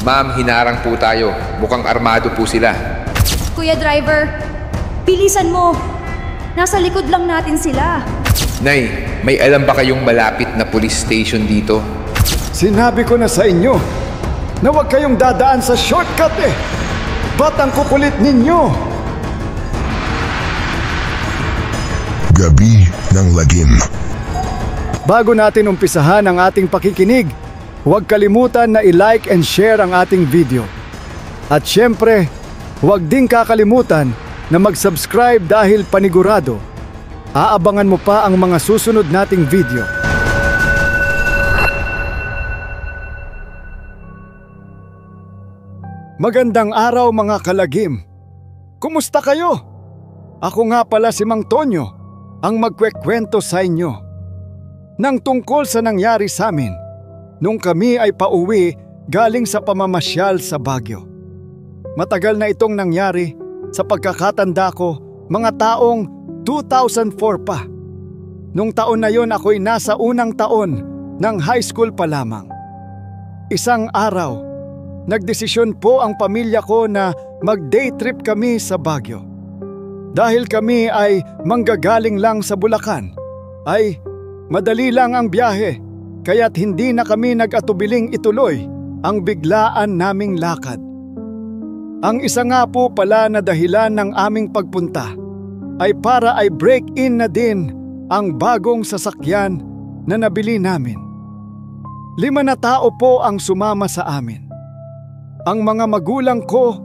Ma'am, hinarang po tayo. Mukhang armado po sila. Kuya driver, bilisan mo. Nasa likod lang natin sila. Nay, may alam ba kayong malapit na police station dito? Sinabi ko na sa inyo na huwag kayong dadaan sa shortcut eh. Ba't ang kukulit ninyo? Gabi ng Lagim. Bago natin umpisahan ang ating pakikinig, huwag kalimutan na i-like and share ang ating video. At syempre, huwag din kakalimutan na mag-subscribe dahil panigurado, aabangan mo pa ang mga susunod nating video. Magandang araw mga kalagim. Kumusta kayo? Ako nga pala si Mang Tonyo, ang magkwekwento sa inyo nang tungkol sa nangyari sa amin nung kami ay pauwi galing sa pamamasyal sa Baguio. Matagal na itong nangyari, sa pagkakatanda ko, mga taong 2004 pa. Nung taon na yon ako'y nasa unang taon ng high school pa lamang. Isang araw, nagdesisyon po ang pamilya ko na mag-day trip kami sa Baguio. Dahil kami ay manggagaling lang sa Bulacan, ay madali lang ang biyahe, kaya't hindi na kami nag-atubiling ituloy ang biglaan naming lakad. Ang isa nga po pala na dahilan ng aming pagpunta ay para ay break-in na din ang bagong sasakyan na nabili namin. 5 na tao po ang sumama sa amin. Ang mga magulang ko,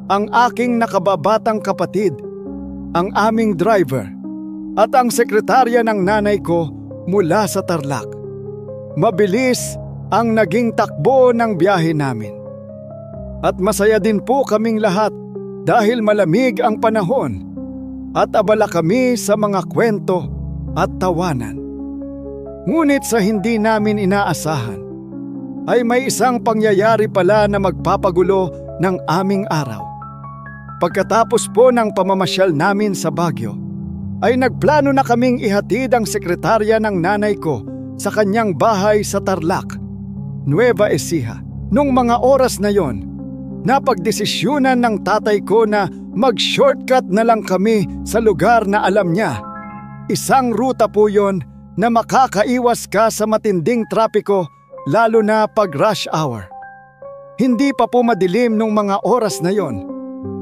ang aking nakababatang kapatid, ang aming driver, at ang sekretarya ng nanay ko mula sa Tarlac. Mabilis ang naging takbo ng biyahe namin. At masaya din po kaming lahat dahil malamig ang panahon at abala kami sa mga kwento at tawanan. Ngunit sa hindi namin inaasahan, ay may isang pangyayari pala na magpapagulo ng aming araw. Pagkatapos po ng pamamasyal namin sa Baguio, ay nagplano na kaming ihatid ang sekretarya ng nanay ko sa kanyang bahay sa Tarlac, Nueva Ecija. Nung mga oras na yon, napagdesisyunan ng tatay ko na mag-shortcut na lang kami sa lugar na alam niya. Isang ruta po yon na makakaiwas ka sa matinding trapiko lalo na pag rush hour. Hindi pa po madilim nung mga oras na yon,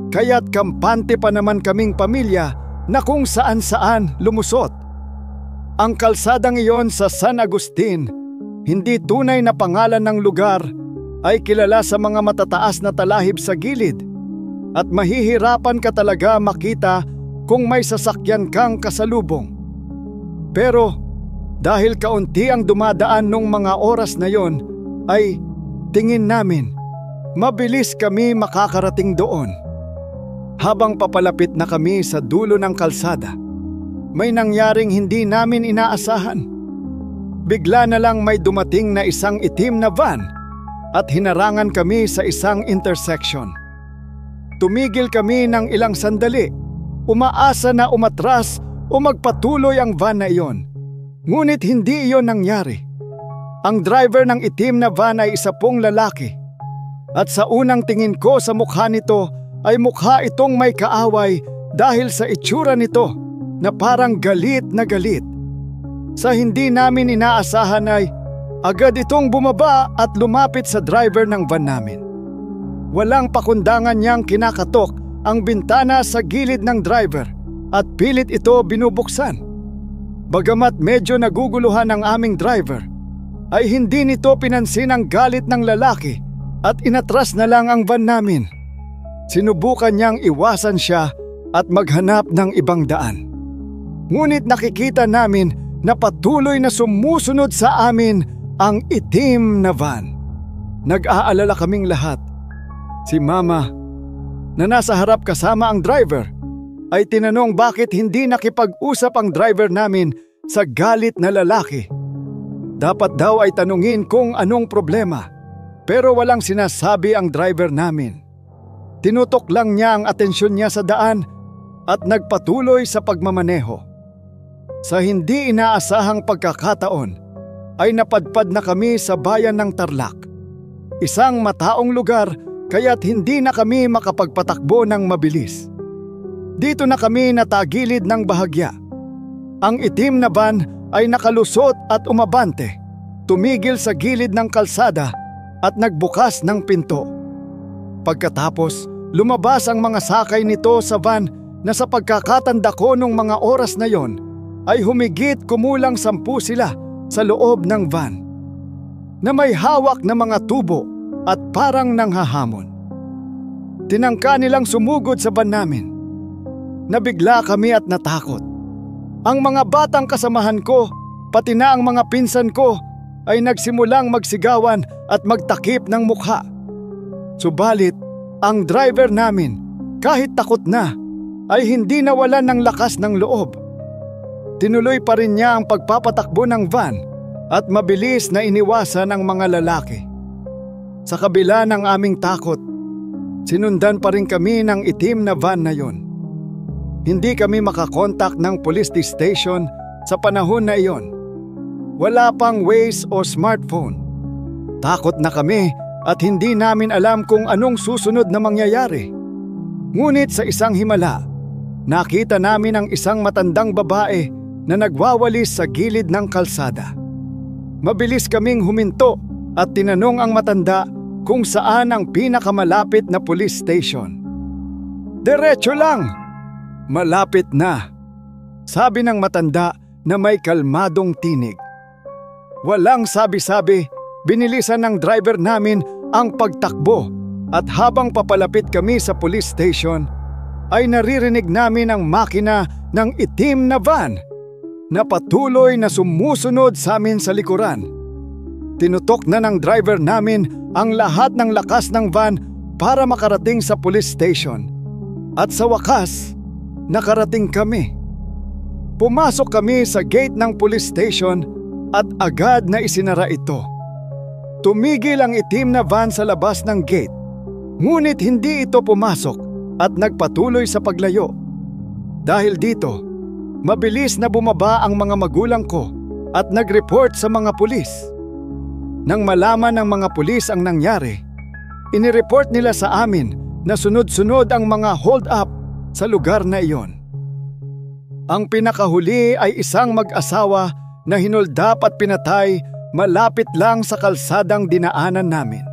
kaya't kampante pa naman kaming pamilya na kung saan-saan lumusot. Ang kalsadang iyon sa San Agustin, hindi tunay na pangalan ng lugar, ay kilala sa mga matataas na talahib sa gilid at mahihirapan ka talaga makita kung may sasakyan kang kasalubong. Pero dahil kaunti ang dumadaan nung mga oras na yon, ay tingin namin mabilis kami makakarating doon. Habang papalapit na kami sa dulo ng kalsada, may nangyaring hindi namin inaasahan. Bigla na lang may dumating na isang itim na van at hinarangan kami sa isang intersection. Tumigil kami ng ilang sandali, umaasa na umatras o magpatuloy ang van na iyon. Ngunit hindi iyon nangyari. Ang driver ng itim na van ay isa pong lalaki. At sa unang tingin ko sa mukha nito, ay mukha itong may kaaway dahil sa itsura nito na parang galit na galit. Sa hindi namin inaasahan ay agad itong bumaba at lumapit sa driver ng van namin. Walang pakundangan niyang kinakatok ang bintana sa gilid ng driver at pilit ito binubuksan. Bagamat medyo naguguluhan ang aming driver, ay hindi nito pinansin ang galit ng lalaki at inatras na lang ang van namin. Sinubukan niyang iwasan siya at maghanap ng ibang daan. Ngunit nakikita namin na patuloy na sumusunod sa amin ang itim na van. Nag-aalala kaming lahat. Si Mama, na nasa harap kasama ang driver, ay tinanong bakit hindi nakipag-usap ang driver namin sa galit na lalaki. Dapat daw ay tanungin kung anong problema, pero walang sinasabi ang driver namin. Tinutok lang niya ang atensyon niya sa daan at nagpatuloy sa pagmamaneho. Sa hindi inaasahang pagkakataon, ay napadpad na kami sa bayan ng Tarlac. isang mataong lugar kaya't hindi na kami makapagpatakbo ng mabilis. Dito na kami natagilid ng bahagya. Ang itim na van ay nakalusot at umabante, tumigil sa gilid ng kalsada at nagbukas ng pinto. Pagkatapos, lumabas ang mga sakay nito sa van na sa pagkakatanda ko nung mga oras na yon ay humigit kumulang 10 sila sa loob ng van na may hawak na mga tubo at parang nanghahamon. Tinangka nilang sumugod sa van namin. Nabigla kami at natakot. Ang mga batang kasamahan ko, pati na ang mga pinsan ko, ay nagsimulang magsigawan at magtakip ng mukha. Subalit, ang driver namin, kahit takot na, ay hindi nawalan ng lakas ng loob. Tinuloy pa rin niya ang pagpapatakbo ng van at mabilis na iniwasan ang mga lalaki. Sa kabila ng aming takot, sinundan pa rin kami ng itim na van na yon. Hindi kami makakontak ng police station sa panahon na iyon. Wala pang Waze o smartphone. Takot na kami at hindi namin alam kung anong susunod na mangyayari. Ngunit sa isang himala, nakita namin ang isang matandang babae na nagwawalis sa gilid ng kalsada. Mabilis kaming huminto at tinanong ang matanda kung saan ang pinakamalapit na police station. "Diretso lang! Malapit na," sabi ng matanda na may kalmadong tinig. Walang sabi-sabi, binilisan ng driver namin ang pagtakbo at habang papalapit kami sa police station, ay naririnig namin ang makina ng itim na van na patuloy na sumusunod sa amin sa likuran. Tinutok na ng driver namin ang lahat ng lakas ng van para makarating sa police station. At sa wakas, nakarating kami. Pumasok kami sa gate ng police station at agad na isinara ito. Tumigil ang itim na van sa labas ng gate, ngunit hindi ito pumasok at nagpatuloy sa paglayo. Dahil dito, mabilis na bumaba ang mga magulang ko at nag-report sa mga pulis. Nang malaman ng mga pulis ang nangyari, inireport nila sa amin na sunod-sunod ang mga hold-up sa lugar na iyon. Ang pinakahuli ay isang mag-asawa na hinoldap at pinatay malapit lang sa kalsadang dinaanan namin.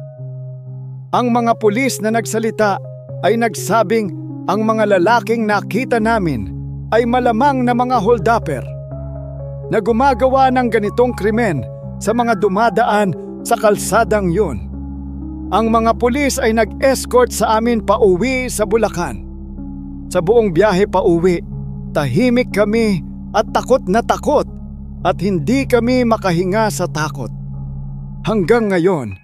Ang mga pulis na nagsalita ay nagsabing ang mga lalaking nakita namin ay malamang na mga hold-upper na gumagawa ng ganitong krimen sa mga dumadaan sa kalsadang yun. Ang mga pulis ay nag-escort sa amin pauwi sa Bulacan. Sa buong biyahe pauwi, tahimik kami at takot at hindi kami makahinga sa takot. Hanggang ngayon,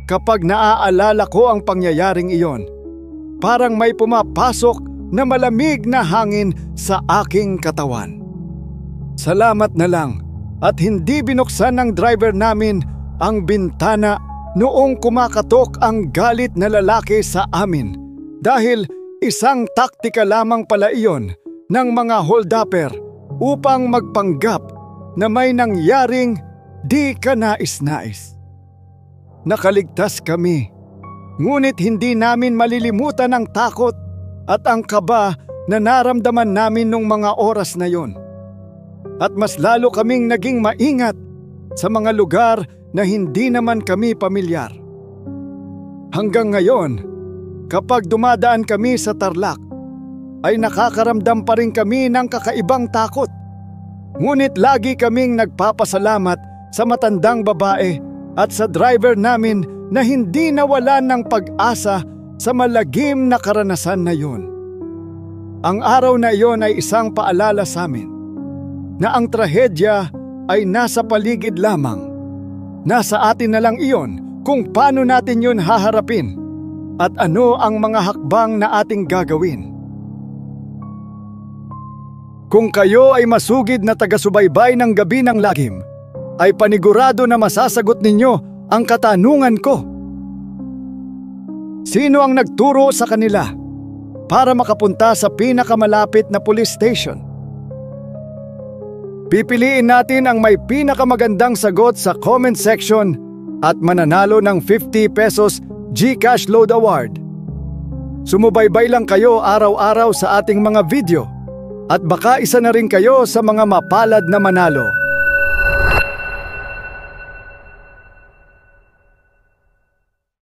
kapag naaalala ko ang pangyayaring iyon, parang may pumapasok na malamig na hangin sa aking katawan. Salamat na lang at hindi binuksan ng driver namin ang bintana noong kumakatok ang galit na lalaki sa amin dahil isang taktika lamang pala iyon ng mga hold-upper upang magpanggap na may nangyaring di kanais-nais. Nakaligtas kami, ngunit hindi namin malilimutan ang takot at ang kaba na naramdaman namin nung mga oras na yon. At mas lalo kaming naging maingat sa mga lugar na hindi naman kami pamilyar. Hanggang ngayon, kapag dumadaan kami sa Tarlac, ay nakakaramdam pa rin kami ng kakaibang takot. Ngunit lagi kaming nagpapasalamat sa matandang babae at sa driver namin na hindi nawalan ng pag-asa sa malagim na karanasan na yun. Ang araw na iyon ay isang paalala sa amin na ang trahedya ay nasa paligid lamang. Nasa atin na lang iyon kung paano natin yun haharapin at ano ang mga hakbang na ating gagawin. Kung kayo ay masugid na taga-subaybay ng Gabi ng Lagim, ay panigurado na masasagot ninyo ang katanungan ko. Sino ang nagturo sa kanila para makapunta sa pinakamalapit na police station? Pipiliin natin ang may pinakamagandang sagot sa comment section at mananalo ng 50 pesos GCash Load Award. Sumubaybay lang kayo araw-araw sa ating mga video at baka isa na rin kayo sa mga mapalad na manalo.